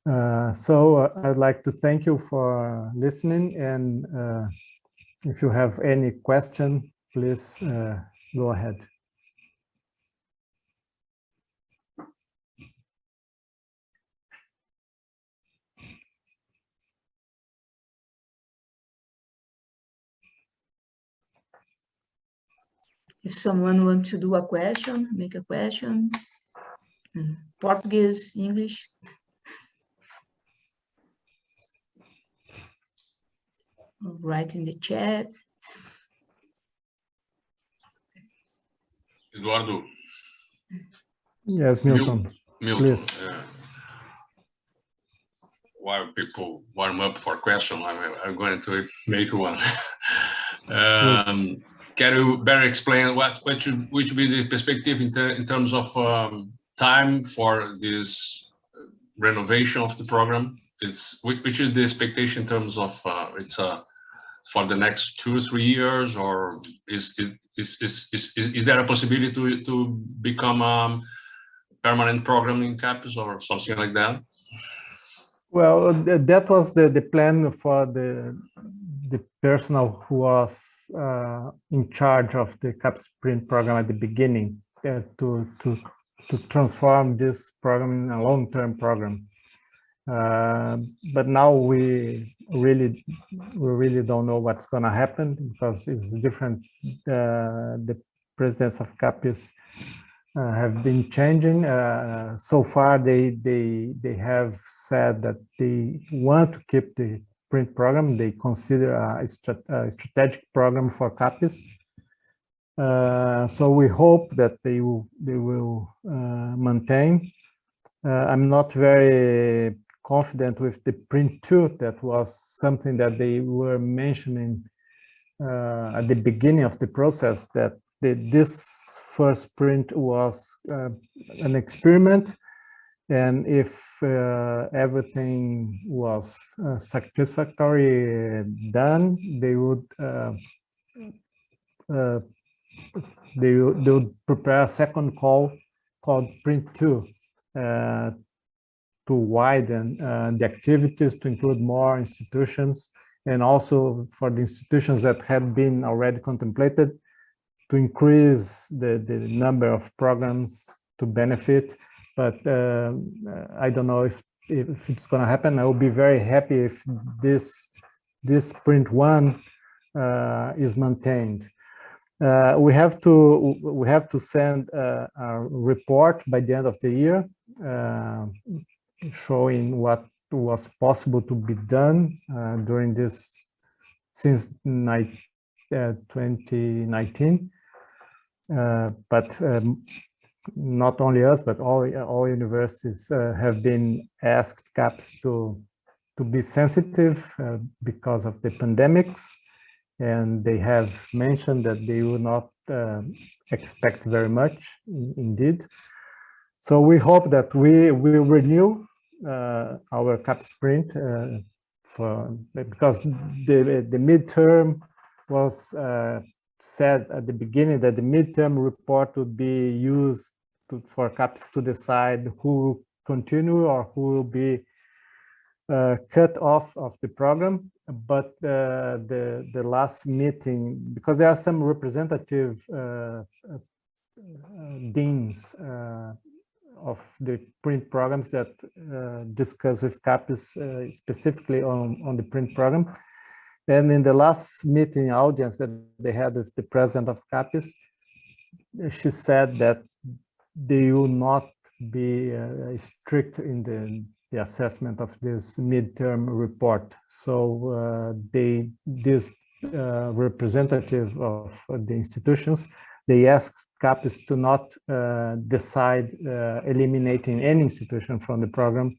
So I'd like to thank you for listening, and if you have any question, please go ahead. If someone wants to do a question, make a question. Portuguese, English. Write in the chat. Eduardo. Yes, Milton. Milton. Please. While people warm up for question, I'm going to make one. Can you better explain which should be the perspective in terms of time for this renovation of the program? Which is the expectation in terms of it's for the next 2 or 3 years, or is there a possibility to become a permanent program in CAPES or something like that? Well, that was the plan for the personnel who was in charge of the CAPES PrInt program at the beginning, to transform this program in a long-term program. But now we really don't know what's going to happen, because it's different. The presidents of CAPES have been changing. So far, they have said that they want to keep the PrInt program. They consider a strategic program for CAPES. So we hope that they will maintain. I'm not very confident with the PrInt-2. That was something that they were mentioning at the beginning of the process, that this first PrInt was an experiment, and if everything was satisfactory done, they would they will prepare a second call called PrInt-FURG to widen the activities to include more institutions, and also for the institutions that had been already contemplated to increase the number of programs to benefit. But I don't know if it's going to happen. I will be very happy if this PrInt-1 is maintained. We have to send a report by the end of the year showing what was possible to be done during this since 2019. But not only us, but all universities have been asked CAPES to be sensitive because of the pandemics, and they have mentioned that they will not expect very much indeed. So we hope that we will renew our CAPES print because the midterm was said at the beginning that the midterm report would be used for CAPES to decide who will continue or who will be cut off of the program. But the last meeting, because there are some representative deans of the print programs that discuss with CAPES specifically on the print program. And in the last meeting audience that they had with the president of CAPES, she said that they will not be strict in the assessment of this midterm report. So this representative of the institutions, they asked CAPES to not decide eliminating any institution from the program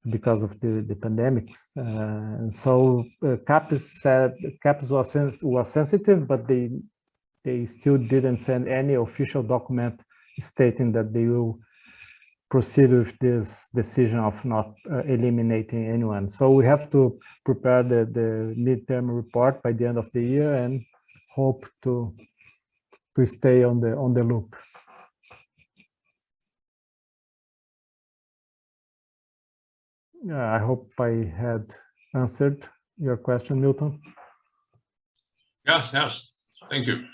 because of the pandemics. And so CAPES said CAPES was sensitive, but they still didn't send any official document stating that they will proceed with this decision of not eliminating anyone. So we have to prepare the midterm report by the end of the year and hope to stay on the loop. I hope I had answered your question, Milton. Yes, thank you.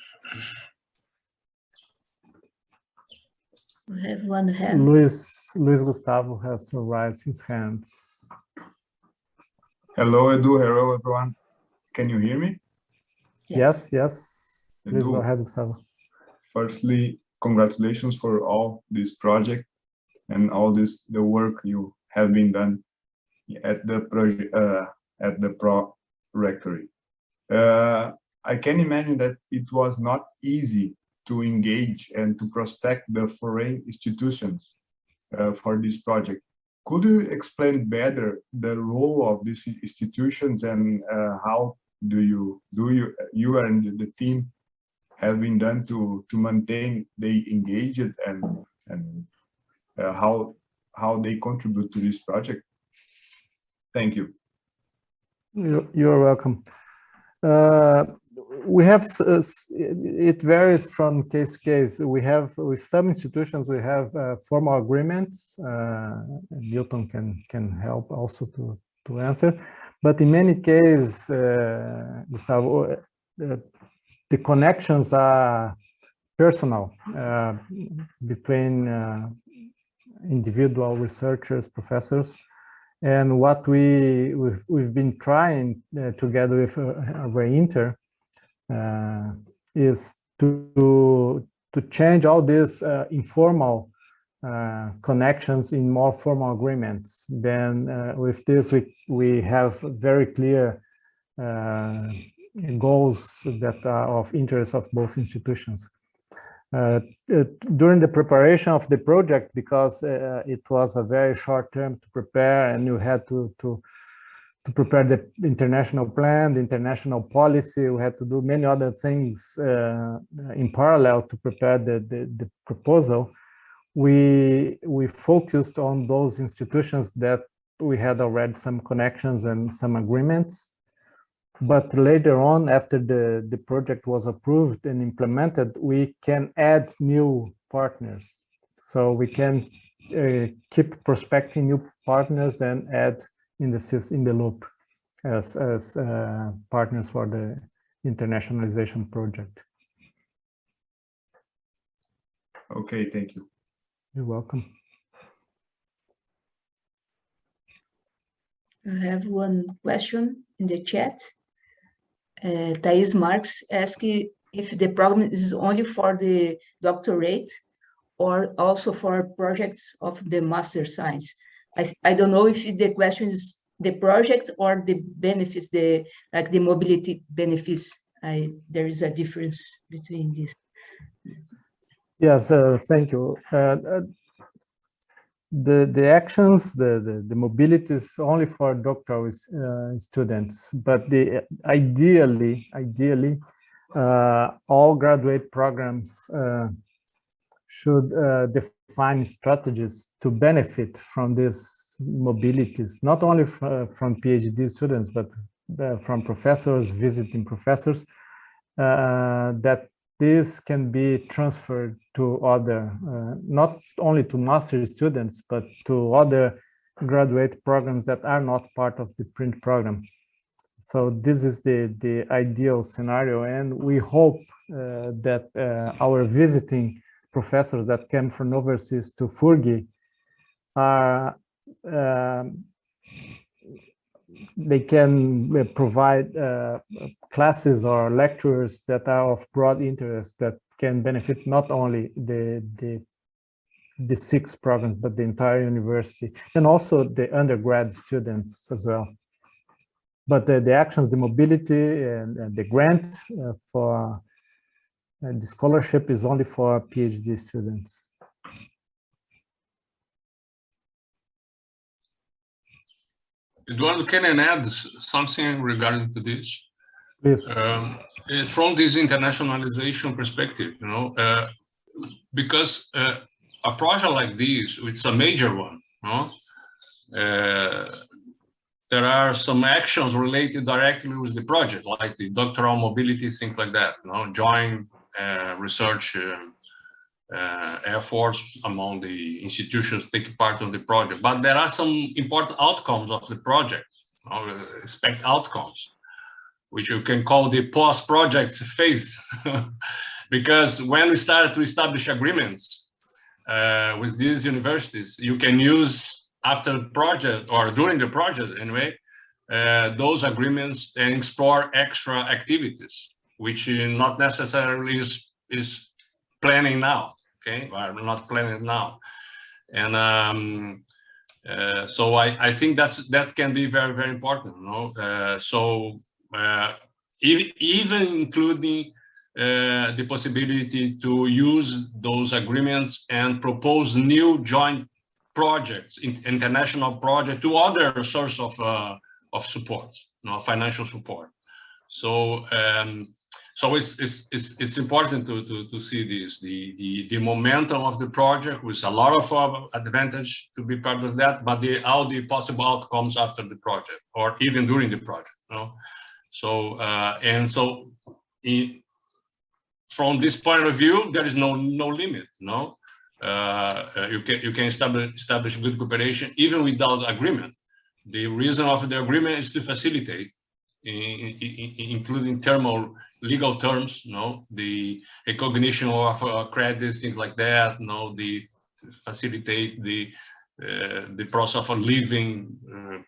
We have one hand. Luis Gustavo has raised his hand. Hello, Edu. Hello, everyone. Can you hear me? Yes. Please Edu, go ahead, Gustavo. Firstly, congratulations for all this project and all the work you have been done at the project at the Pro-Rectory. I can imagine that it was not easy to engage and to prospect the foreign institutions for this project. Could you explain better the role of these institutions and how do you and the team have been done to maintain they engaged and how they contribute to this project? Thank you. You're welcome. We have, it varies from case to case. We have, with some institutions, we have formal agreements. Milton can help also to answer. But in many cases, Gustavo, the connections are personal between individual researchers, professors. And what we've been trying together with REINTER is to change all these informal connections in more formal agreements. Then with this, we have very clear goals that are of interest of both institutions. During the preparation of the project, because it was a very short term to prepare, and you had to prepare the international plan, the international policy, we had to do many other things in parallel to prepare the proposal. We focused on those institutions that we had already some connections and some agreements. But later on, after the project was approved and implemented, we can add new partners. So we can keep prospecting new partners and add in the loop as partners for the internationalization project. Okay, thank you. You're welcome. I have one question in the chat. Thais Marx asked if the program is only for the doctorate or also for projects of the master science. I don't know if the question is the project or the benefits, like the mobility benefits. There is a difference between this. Yes, thank you. The actions, the mobility is only for doctoral students, but ideally, all graduate programs should define strategies to benefit from these mobilities, not only from PhD students, but from professors, visiting professors, that this can be transferred to other, not only to master students, but to other graduate programs that are not part of the PrInt program. So this is the ideal scenario, and we hope that our visiting professors that came from overseas to PrInt-FURG are they can provide classes or lectures that are of broad interest that can benefit not only the 6 programs, but the entire university, and also the undergrad students as well. But the actions, the mobility, and the grant for the scholarship is only for PhD students. Eduardo, can I add something regarding to this? Please. From this internationalization perspective, you know, because a project like this, it's a major one, you know? There are some actions related directly with the project, like the doctoral mobility, things like that, you know, joint research efforts among the institutions taking part of the project. But there are some important outcomes of the project, you know, expect outcomes, which you can call the post-project phase. Because when we start to establish agreements with these universities, you can use after the project or during the project anyway, those agreements and explore extra activities, which not necessarily is planning now. Okay, well, we're not planning now, and so I think that can be very, very important. You know, so even including the possibility to use those agreements and propose new joint projects, international project, to other source of support, you know, financial support. So so it's important to see this, the momentum of the project with a lot of advantage to be part of that, but all the possible outcomes after the project or even during the project, you know. So and so from this point of view, there is no limit, no. You can establish good cooperation even without agreement. The reason of the agreement is to facilitate, including legal terms, you know, the recognition of credits, things like that, you know, the facilitate the process of living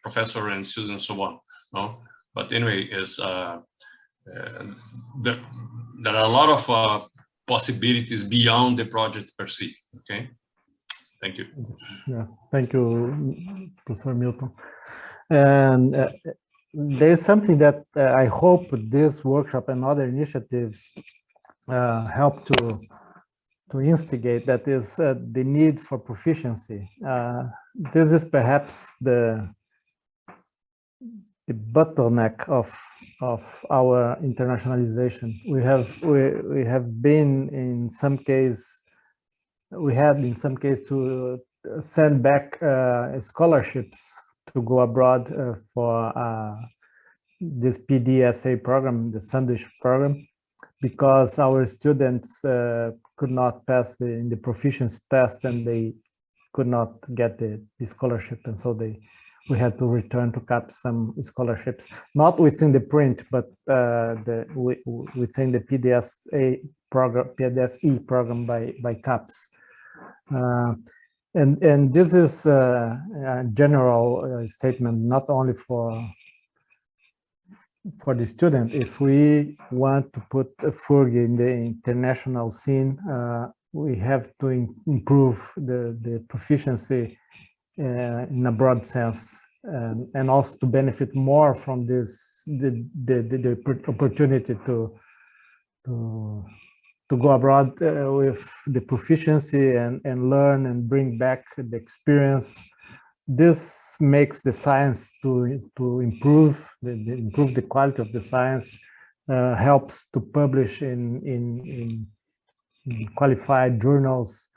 professor and students, so on. No, but anyway, is there are a lot of possibilities beyond the project per se. Okay, thank you. Yeah, thank you, Professor Milton. And there's something that I hope this workshop and other initiatives help to instigate, that is the need for proficiency. This is perhaps the bottleneck of our internationalization. We have been in some case, we had in some case to send back scholarships to go abroad for this PDSA program, the sandwich program, because our students could not pass in the proficiency test, and they could not get the scholarship, and so we had to return to CAPES some scholarships, not within the PrInt, but within the PDSA program, PDSE program by CAPES. And this is a general statement, not only for the student. If we want to put a FURG in the international scene, we have to improve the proficiency in a broad sense, and also to benefit more from this the opportunity to go abroad with the proficiency and learn and bring back the experience. This makes the science to improve improve the quality of the science, helps to publish in qualified journals,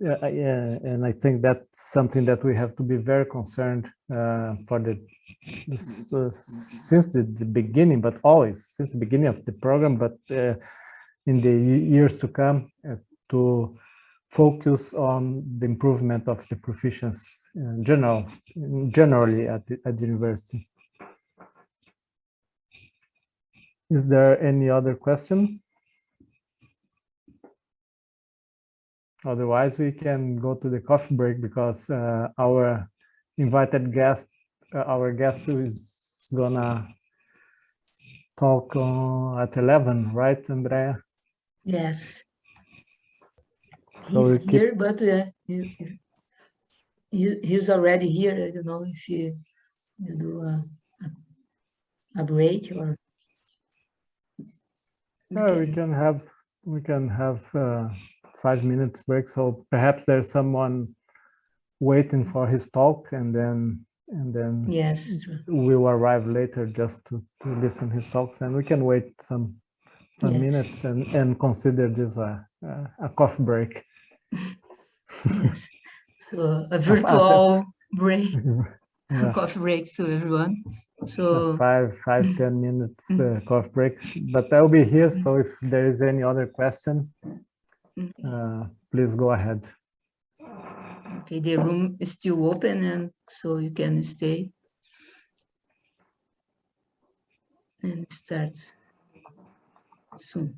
and I think that's something that we have to be very concerned for since the beginning, but always since the beginning of the program, but in the years to come, to focus on the improvement of the proficiency generally at the university. Is there any other question? Otherwise, we can go to the coffee break, because our invited guest, who is gonna talk at 11, right, Andrea? Yes. So He's here, but he's already here. I don't know if you do a break or. We can have 5 minutes break. So perhaps there's someone waiting for his talk, and then Yes, we will arrive later just to listen his talks, and we can wait some Yes. minutes and consider this a coffee break. Yes. So a virtual break, coffee break to everyone. So 5-10 minutes coffee breaks, but I'll be here. So if there is any other question, please go ahead. Okay, the room is still open, and so you can stay and start soon.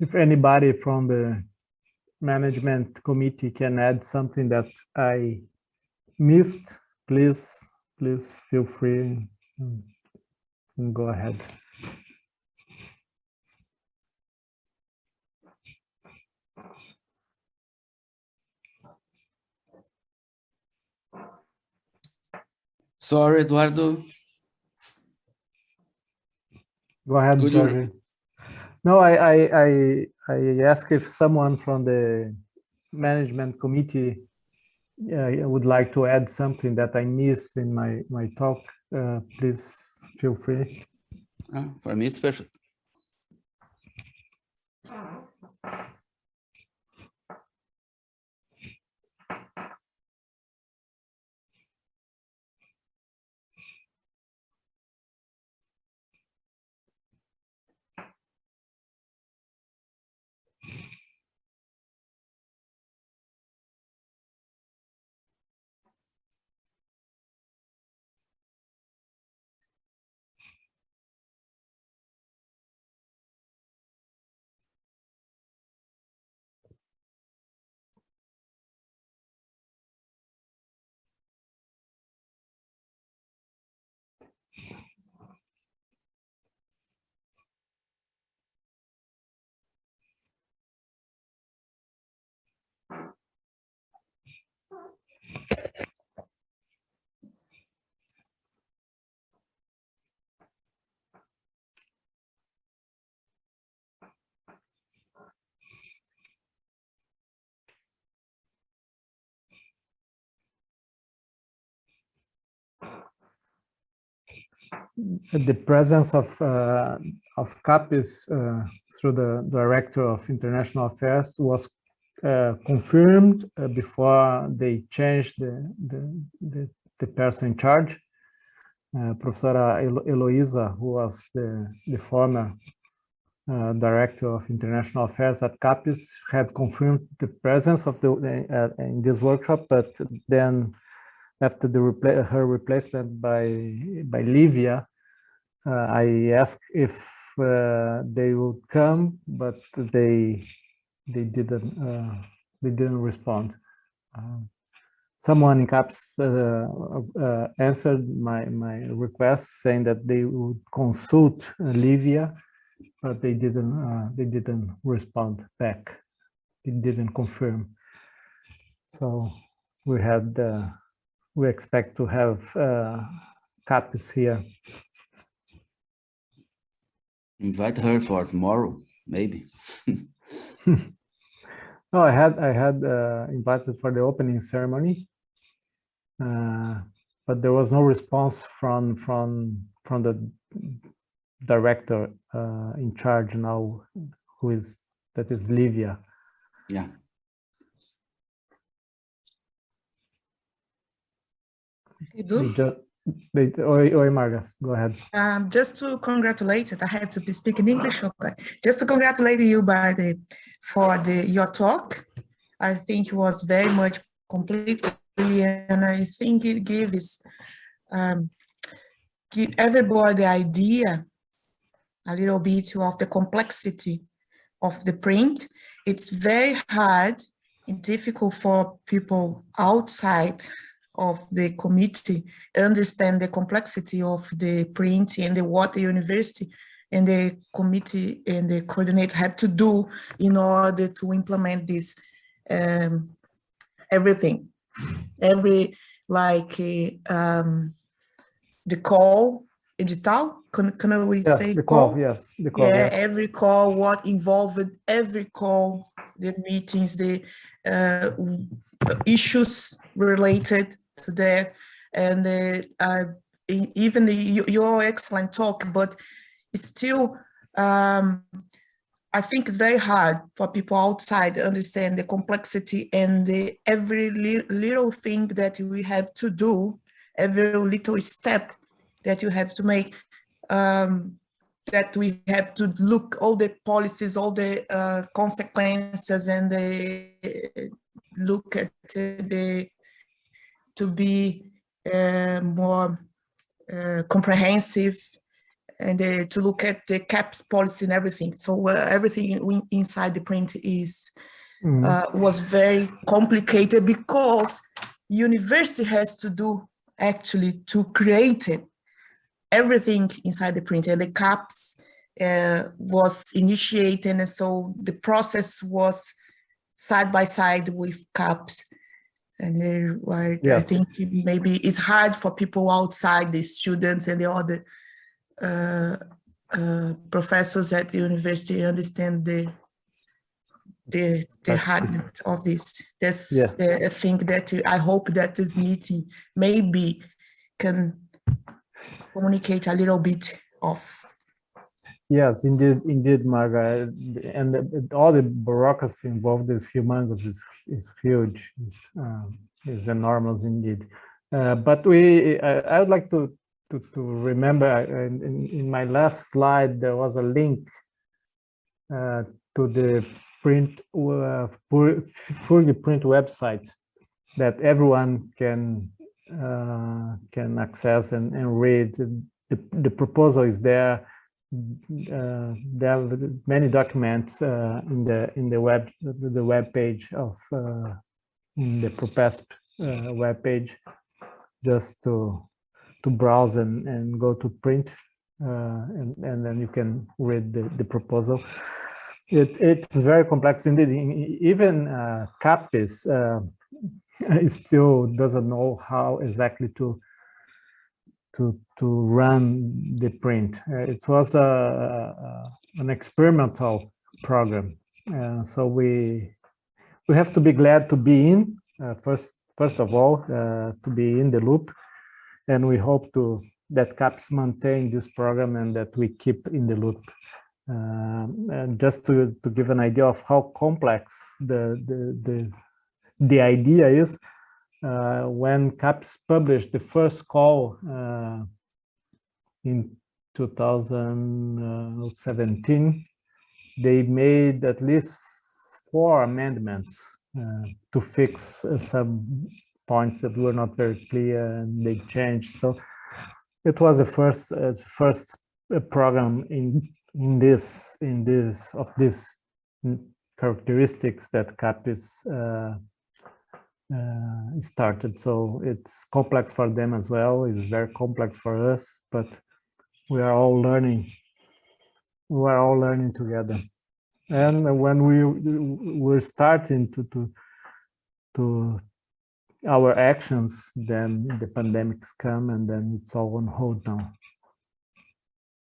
If anybody from the management committee can add something that I missed, please feel free and go ahead. Sorry, Eduardo. Go ahead, Could George. No, I asked if someone from the management committee would like to add something that I missed in my talk. Please feel free. For me, it's perfect. the presence of CAPES through the Director of International Affairs was confirmed before they changed the person in charge. Professora Eloisa, who was the former Director of International Affairs at CAPES, had confirmed the presence of in this workshop, but then after her replacement by Livia, I asked if they would come, but they didn't respond. Someone in CAPES answered my request, saying that they would consult Livia, but they didn't respond back. It didn't confirm. So we expect to have CAPES here. Invite her for tomorrow, maybe. No, I had invited for the opening ceremony, but there was no response from the director in charge now, that is Livia. Yeah. Oi, Margas, go ahead. Just to congratulate it, I have to speak in English. Okay. Just to congratulate you for your talk. I think it was very much complete, and I think it gives give everybody the idea a little bit of the complexity of the print. It's very hard and difficult for people outside of the committee understand the complexity of the print and what the university and the committee and the coordinator had to do in order to implement this everything. The call edital, can we say the call? Yes, the call. Yeah, yes. every call, what involved every call, the meetings, the issues related to that, and even your excellent talk, but it's still, I think it's very hard for people outside to understand the complexity and every little thing that we have to do, every little step that you have to make, that we have to look all the policies, all the consequences, and look at to be more comprehensive, and to look at the CAPES policy and everything. So everything inside the print is was very complicated, because university has to do actually to create it, everything inside the print, and the CAPES was initiated, and so the process was side by side with CAPES. And I think maybe it's hard for people outside, the students and the other professors at the university, understand the hardness of this. That's a thing that I hope that this meeting maybe can communicate a little bit of. Yes, indeed, Marga, and all the bureaucracy involved is humongous, is huge, is enormous indeed. But I would like to remember, in my last slide there was a link to the PrInt-FURG print website that everyone can access and read. The proposal is there. There are many documents in the web page of the ProPESP web page, just to browse and go to print, and then you can read the proposal. It's very complex indeed. Even CAPES still doesn't know how exactly to run the print. It was an experimental program, so we have to be glad to be in, first of all, to be in the loop, and we hope that CAPES maintain this program and that we keep in the loop. And just to give an idea of how complex the idea is, when CAPES published the first call in 2017, they made at least 4 amendments to fix some points that were not very clear, and they changed. So it was the first program in this characteristics that CAPES started. So it's complex for them as well. It's very complex for us, but we are all learning. We are all learning together. And when we're starting to our actions, then the pandemics come, and then it's all on hold now.